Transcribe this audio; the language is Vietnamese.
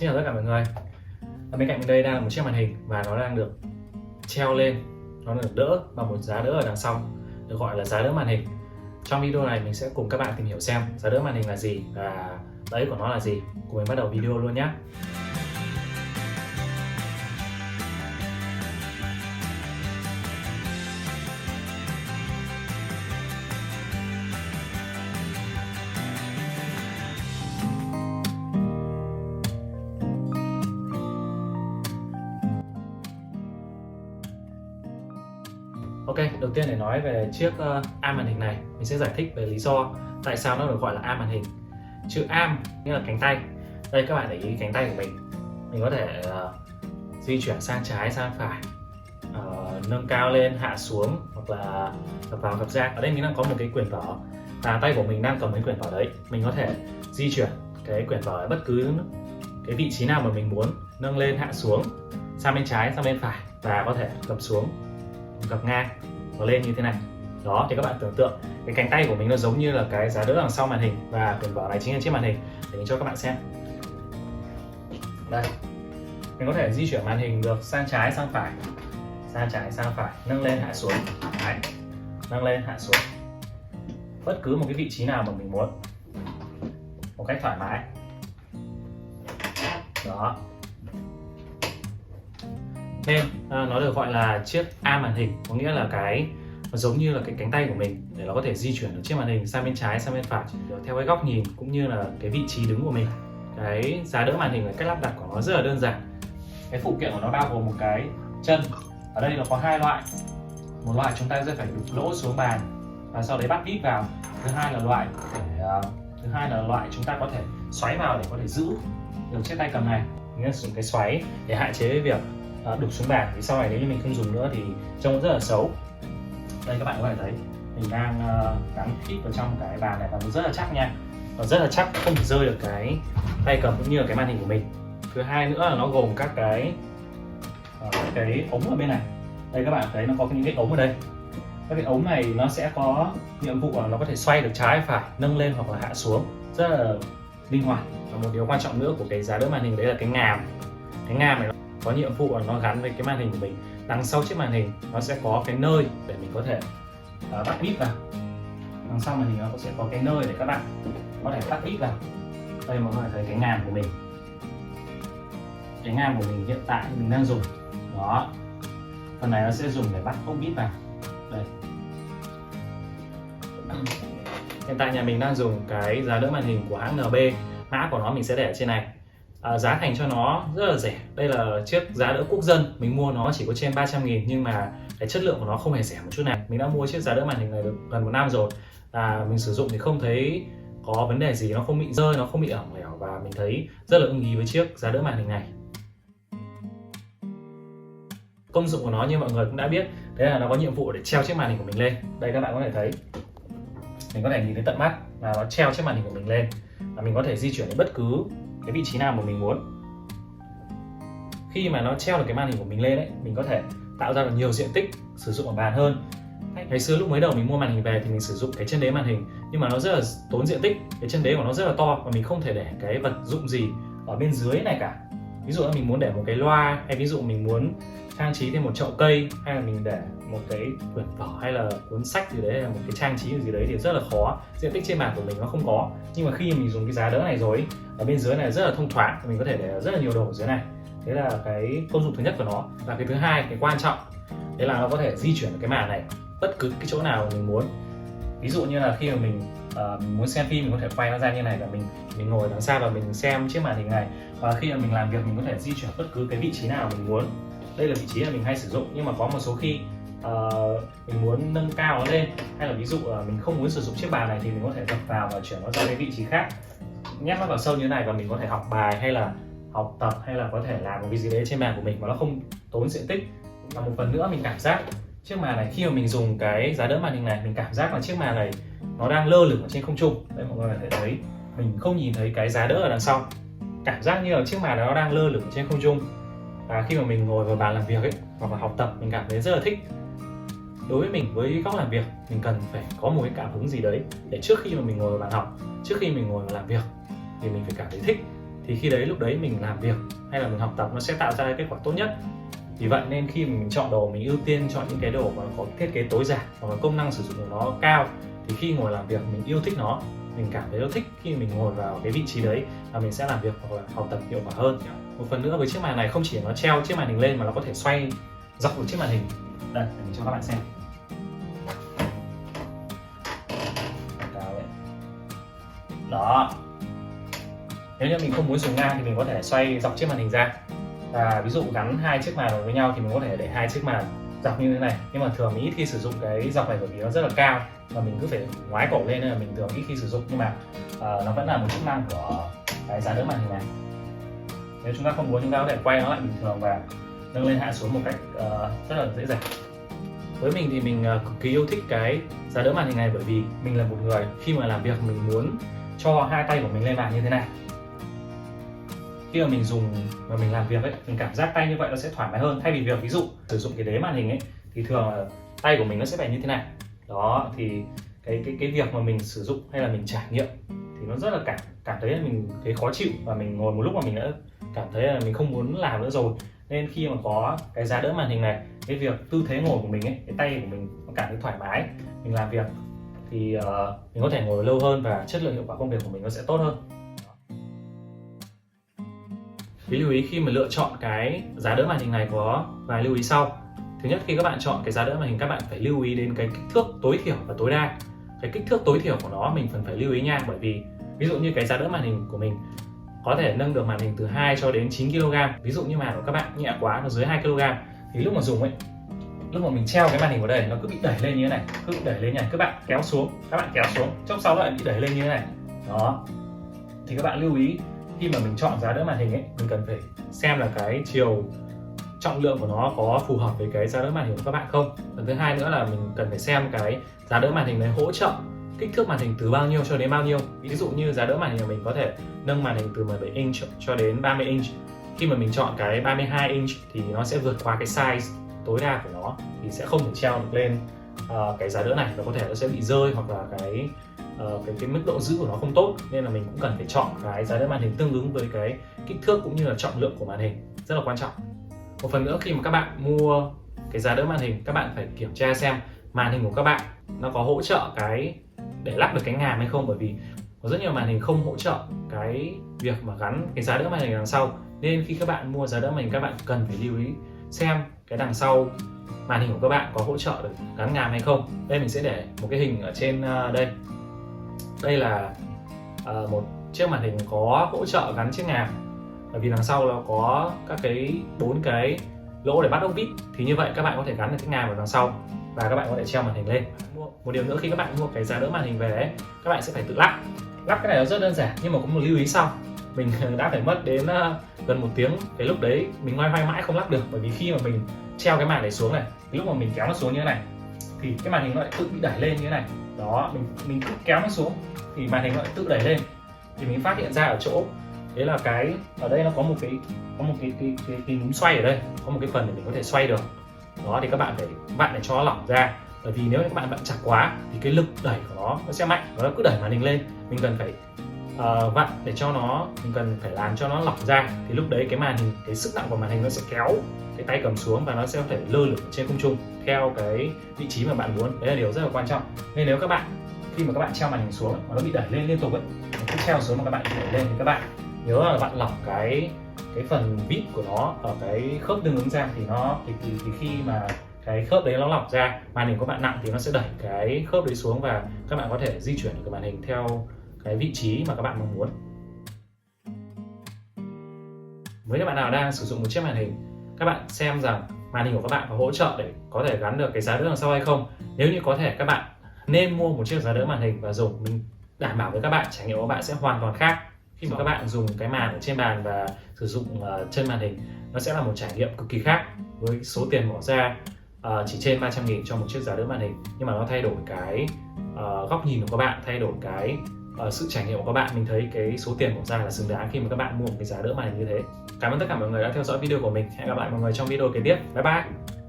Xin chào tất cả mọi người. Ở bên cạnh mình đây đang là một chiếc màn hình và nó đang được treo lên, nó được đỡ bằng một giá đỡ ở đằng sau, được gọi là giá đỡ màn hình. Trong video này mình sẽ cùng các bạn tìm hiểu xem giá đỡ màn hình là gì và lợi ích của nó là gì. Cùng mình bắt đầu video luôn nhé. Ok, đầu tiên để nói về chiếc arm màn hình này, mình sẽ giải thích về lý do tại sao nó được gọi là arm màn hình. Chữ arm nghĩa là cánh tay. Đây các bạn để ý cánh tay của mình có thể di chuyển sang trái sang phải, nâng cao lên hạ xuống, hoặc là gập vào gập ra. Ở đây mình đang có một cái quyển vở và tay của mình đang cầm cái quyển vở đấy. Mình có thể di chuyển cái quyển vở ở bất cứ cái vị trí nào mà mình muốn, nâng lên hạ xuống, sang bên trái sang bên phải, và có thể gập xuống, gập ngang và lên như thế này. Đó, thì các bạn tưởng tượng cái cánh tay của mình nó giống như là cái giá đỡ đằng sau màn hình, và quyển vở này chính là chiếc màn hình. Để mình cho các bạn xem. Đây, mình có thể di chuyển màn hình được sang trái sang phải, sang trái sang phải, nâng lên hạ xuống. Đấy, nâng lên hạ xuống bất cứ một cái vị trí nào mà mình muốn, một cách thoải mái. Đó, nên nó được gọi là chiếc arm màn hình, có nghĩa là nó giống như là cái cánh tay của mình để nó có thể di chuyển được chiếc màn hình sang bên trái sang bên phải theo cái góc nhìn cũng như là cái vị trí đứng của mình. Cái giá đỡ màn hình và cách lắp đặt của nó rất là đơn giản. Cái phụ kiện của nó bao gồm một cái chân. Ở đây nó có hai loại. Một loại chúng ta sẽ phải đục lỗ xuống bàn và sau đấy bắt vít vào. Thứ hai là loại chúng ta có thể xoáy vào để có thể giữ được chiếc tay cầm này. Mình sẽ dùng cái xoáy để hạn chế việc đục xuống bàn, vì sau này nếu như mình không dùng nữa thì trông rất là xấu. Đây các bạn có thể thấy mình đang gắn fit vào trong cái bàn này và nó rất là chắc nha, nó rất là chắc, không thể rơi được cái tay cầm cũng như là cái màn hình của mình. Thứ hai nữa là nó gồm các cái ống ở bên này. Đây các bạn thấy nó có những cái ống ở đây. Các cái ống này nó sẽ có nhiệm vụ là nó có thể xoay được trái phải, nâng lên hoặc là hạ xuống, rất là linh hoạt. Và một điều quan trọng nữa của cái giá đỡ màn hình đấy là cái ngàm. Cái ngàm này có nhiệm vụ là nó gắn với cái màn hình của mình. Đằng sau chiếc màn hình nó sẽ có cái nơi để mình có thể bắt bít vào. Đằng sau màn hình nó sẽ có cái nơi để các bạn có thể bắt bít vào. Đây mọi người thấy cái ngàm của mình. Cái ngàm của mình hiện tại mình đang dùng. Đó, phần này nó sẽ dùng để bắt ốc bít vào. Đây. Hiện tại nhà mình đang dùng cái giá đỡ màn hình của hãng NB. Mã của nó mình sẽ để ở trên này. Giá thành cho nó rất là rẻ. Đây là chiếc giá đỡ quốc dân, mình mua nó chỉ có trên 300.000, nhưng mà cái chất lượng của nó không hề rẻ một chút nào. Mình đã mua chiếc giá đỡ màn hình này được gần 1 năm rồi và mình sử dụng thì không thấy có vấn đề gì, nó không bị rơi, nó không bị hỏng hẻo, và mình thấy rất là ưng ý với chiếc giá đỡ màn hình này. Công dụng của nó như mọi người cũng đã biết, đấy là nó có nhiệm vụ để treo chiếc màn hình của mình lên. Đây các bạn có thể thấy, mình có thể nhìn thấy tận mắt và nó treo chiếc màn hình của mình lên, và mình có thể di chuyển đến bất cứ cái vị trí nào mà mình muốn. Khi mà nó treo được cái màn hình của mình lên ấy, mình có thể tạo ra được nhiều diện tích sử dụng ở bàn hơn. Ngày xưa lúc mới đầu mình mua màn hình về thì mình sử dụng cái chân đế màn hình, nhưng mà nó rất là tốn diện tích. Cái chân đế của nó rất là to và mình không thể để cái vật dụng gì ở bên dưới này cả. Ví dụ là mình muốn để một cái loa, hay ví dụ mình muốn trang trí thêm một chậu cây, hay là mình để một cái quyển vở hay là cuốn sách gì đấy, hay là một cái trang trí gì đấy thì rất là khó. Diện tích trên bàn của mình nó không có. Nhưng mà khi mình dùng cái giá đỡ này rồi, ở bên dưới này rất là thông thoáng, mình có thể để rất là nhiều đồ ở dưới này. Thế là cái công dụng thứ nhất của nó. Và cái thứ hai, cái quan trọng, đấy là nó có thể di chuyển cái màn này bất cứ cái chỗ nào mình muốn. Ví dụ như là khi mà mình muốn xem phim, mình có thể quay nó ra như này và mình ngồi đằng xa và mình xem chiếc màn hình này. Và khi mà mình làm việc, mình có thể di chuyển bất cứ cái vị trí nào mình muốn. Đây là vị trí mà mình hay sử dụng, nhưng mà có một số khi mình muốn nâng cao nó lên, hay là ví dụ mình không muốn sử dụng chiếc bàn này thì mình có thể gập vào và chuyển nó ra cái vị trí khác, nhét nó vào sâu như thế này, và mình có thể học bài hay là học tập hay là có thể làm một cái gì đấy trên bàn của mình mà nó không tốn diện tích. Và một phần nữa, mình cảm giác chiếc màn này khi mà mình dùng cái giá đỡ màn hình này, mình cảm giác là chiếc màn này nó đang lơ lửng ở trên không trung. Đây mọi người có thể thấy mình không nhìn thấy cái giá đỡ ở đằng sau, cảm giác như là chiếc màn này nó đang lơ lửng ở trên không trung. Và khi mà mình ngồi vào bàn làm việc ấy, hoặc là học tập, mình cảm thấy rất là thích. Đối với mình, với góc làm việc, mình cần phải có một cái cảm hứng gì đấy để trước khi mà mình ngồi vào bàn học, trước khi mình ngồi vào làm việc thì mình phải cảm thấy thích. thì khi đấy lúc đấy mình làm việc hay là mình học tập nó sẽ tạo ra kết quả tốt nhất. Vì vậy nên khi mình chọn đồ, mình ưu tiên chọn những cái đồ mà có thiết kế tối giản hoặc là công năng sử dụng của nó cao, thì khi ngồi làm việc mình yêu thích nó, mình cảm thấy yêu thích khi mình ngồi vào cái vị trí đấy và mình sẽ làm việc hoặc là học tập hiệu quả hơn. Một phần nữa với chiếc màn này không chỉ nó treo chiếc màn hình lên mà nó có thể xoay dọc một chiếc màn hình. Đây, để mình cho các bạn xem. Đó. Nếu như mình không muốn dùng ngang thì mình có thể xoay dọc chiếc màn hình ra. Và ví dụ gắn hai chiếc màn vào với nhau thì mình có thể để hai chiếc màn dọc như thế này. Nhưng mà thường mình ít khi sử dụng cái dọc này bởi vì nó rất là cao và mình cứ phải ngoái cổ lên nên là mình thường ít khi sử dụng. Nhưng mà nó vẫn là một chức năng của cái giá đỡ màn hình này. Nếu chúng ta không muốn, chúng ta có thể quay nó lại bình thường và nâng lên hạ xuống một cách rất là dễ dàng. Với mình thì mình cực kỳ yêu thích cái giá đỡ màn hình này bởi vì mình là một người khi mà làm việc mình muốn cho hai tay của mình lên bàn như thế này. Khi mà mình dùng và mình làm việc ấy, mình cảm giác tay như vậy nó sẽ thoải mái hơn. Thay vì việc ví dụ sử dụng cái đế màn hình ấy thì thường là tay của mình nó sẽ phải như thế này. Đó thì cái việc mà mình sử dụng hay là mình trải nghiệm thì nó rất là cảm thấy là mình thấy khó chịu và mình ngồi một lúc mà mình đã cảm thấy là mình không muốn làm nữa rồi. Nên khi mà có cái giá đỡ màn hình này, cái việc tư thế ngồi của mình ấy, cái tay của mình nó cảm thấy thoải mái, mình làm việc thì mình có thể ngồi lâu hơn và chất lượng hiệu quả công việc của mình nó sẽ tốt hơn. Cái lưu ý khi mà lựa chọn cái giá đỡ màn hình này có vài lưu ý sau. Thứ nhất, khi các bạn chọn cái giá đỡ màn hình, các bạn phải lưu ý đến cái kích thước tối thiểu và tối đa. Cái kích thước tối thiểu của nó mình cần phải lưu ý nha, bởi vì ví dụ như cái giá đỡ màn hình của mình có thể nâng được màn hình từ 2 cho đến 9 kg. Ví dụ như màn của các bạn nhẹ quá, nó dưới 2 kg thì lúc mà dùng ấy, lúc mà mình treo cái màn hình vào đây nó cứ bị đẩy lên như thế này, cứ bị đẩy lên nha. Các bạn kéo xuống, chốc sau lại bị đẩy lên như thế này. Đó. Thì các bạn lưu ý khi mà mình chọn giá đỡ màn hình ấy, mình cần phải xem là cái chiều trọng lượng của nó có phù hợp với cái giá đỡ màn hình của các bạn không. Phần thứ hai nữa là mình cần phải xem cái giá đỡ màn hình này hỗ trợ kích thước màn hình từ bao nhiêu cho đến bao nhiêu. Ví dụ như giá đỡ màn hình của mình có thể nâng màn hình từ 17 inch cho đến 30 inch. Khi mà mình chọn cái 32 inch thì nó sẽ vượt qua cái size tối đa của nó, thì sẽ không thể treo được lên cái giá đỡ này, và có thể nó sẽ bị rơi hoặc là cái mức độ giữ của nó không tốt. Nên là mình cũng cần phải chọn cái giá đỡ màn hình tương ứng với cái kích thước cũng như là trọng lượng của màn hình, rất là quan trọng. Một phần nữa, khi mà các bạn mua cái giá đỡ màn hình, các bạn phải kiểm tra xem màn hình của các bạn nó có hỗ trợ cái để lắp được cái ngàm hay không, bởi vì có rất nhiều màn hình không hỗ trợ cái việc mà gắn cái giá đỡ màn hình đằng sau. Nên khi các bạn mua giá đỡ màn hình, các bạn cần phải lưu ý xem cái đằng sau màn hình của các bạn có hỗ trợ được gắn ngàm hay không. Đây mình sẽ để một cái hình ở trên đây. Đây là một chiếc màn hình có hỗ trợ gắn chiếc ngàm, bởi vì đằng sau nó có các cái 4 cái lỗ để bắt ốc vít, thì như vậy các bạn có thể gắn được cái ngàm ở đằng sau và các bạn có thể treo màn hình lên. Một điều nữa, khi các bạn mua cái giá đỡ màn hình về ấy, các bạn sẽ phải tự lắp cái này nó rất đơn giản, nhưng mà có một lưu ý sau. Mình đã phải mất đến gần 1 tiếng. Cái lúc đấy mình loay hoay mãi không lắp được, bởi vì khi mà mình treo cái màn này xuống này, cái lúc mà mình kéo nó xuống như thế này thì cái màn hình nó lại tự bị đẩy lên như thế này. Đó, mình cứ kéo nó xuống thì màn hình nó lại tự đẩy lên. Thì mình phát hiện ra ở chỗ đấy là cái ở đây nó có một cái núm xoay ở đây, có một cái phần để mình có thể xoay được. Đó thì các bạn phải vặn để cho nó lỏng ra, bởi vì nếu các bạn vặn chặt quá thì cái lực đẩy của nó sẽ mạnh và nó cứ đẩy màn hình lên. Mình cần phải vặn để cho nó, mình cần phải làm cho nó lỏng ra, thì lúc đấy cái màn hình, cái sức nặng của màn hình nó sẽ kéo cái tay cầm xuống và nó sẽ có thể lơ lửng trên không trung theo cái vị trí mà bạn muốn. Đấy là điều rất là quan trọng. Nên nếu các bạn khi mà các bạn treo màn hình xuống mà nó bị đẩy lên liên tục ấy, cứ treo xuống mà các bạn đẩy lên thì các bạn nhớ là vặn lỏng cái phần vít của nó ở cái khớp tương ứng ra, thì nó thì khi mà cái khớp đấy nó lỏng ra, màn hình của bạn nặng thì nó sẽ đẩy cái khớp đấy xuống và các bạn có thể di chuyển được cái màn hình theo cái vị trí mà các bạn mong muốn. Với các bạn nào đang sử dụng một chiếc màn hình, các bạn xem rằng màn hình của các bạn có hỗ trợ để có thể gắn được cái giá đỡ đằng sau hay không. Nếu như có thể, các bạn nên mua một chiếc giá đỡ màn hình và dùng. Mình đảm bảo với các bạn, trải nghiệm của các bạn sẽ hoàn toàn khác. Khi mà các bạn dùng cái màn ở trên bàn và sử dụng chân màn hình, nó sẽ là một trải nghiệm cực kỳ khác. Với số tiền bỏ ra chỉ trên 300.000 cho một chiếc giá đỡ màn hình, nhưng mà nó thay đổi cái góc nhìn của các bạn, thay đổi cái sự trải nghiệm của các bạn. Mình thấy cái số tiền bỏ ra là xứng đáng khi mà các bạn mua một cái giá đỡ màn hình như thế. Cảm ơn tất cả mọi người đã theo dõi video của mình. Hẹn gặp lại mọi người trong video kế tiếp. Bye bye.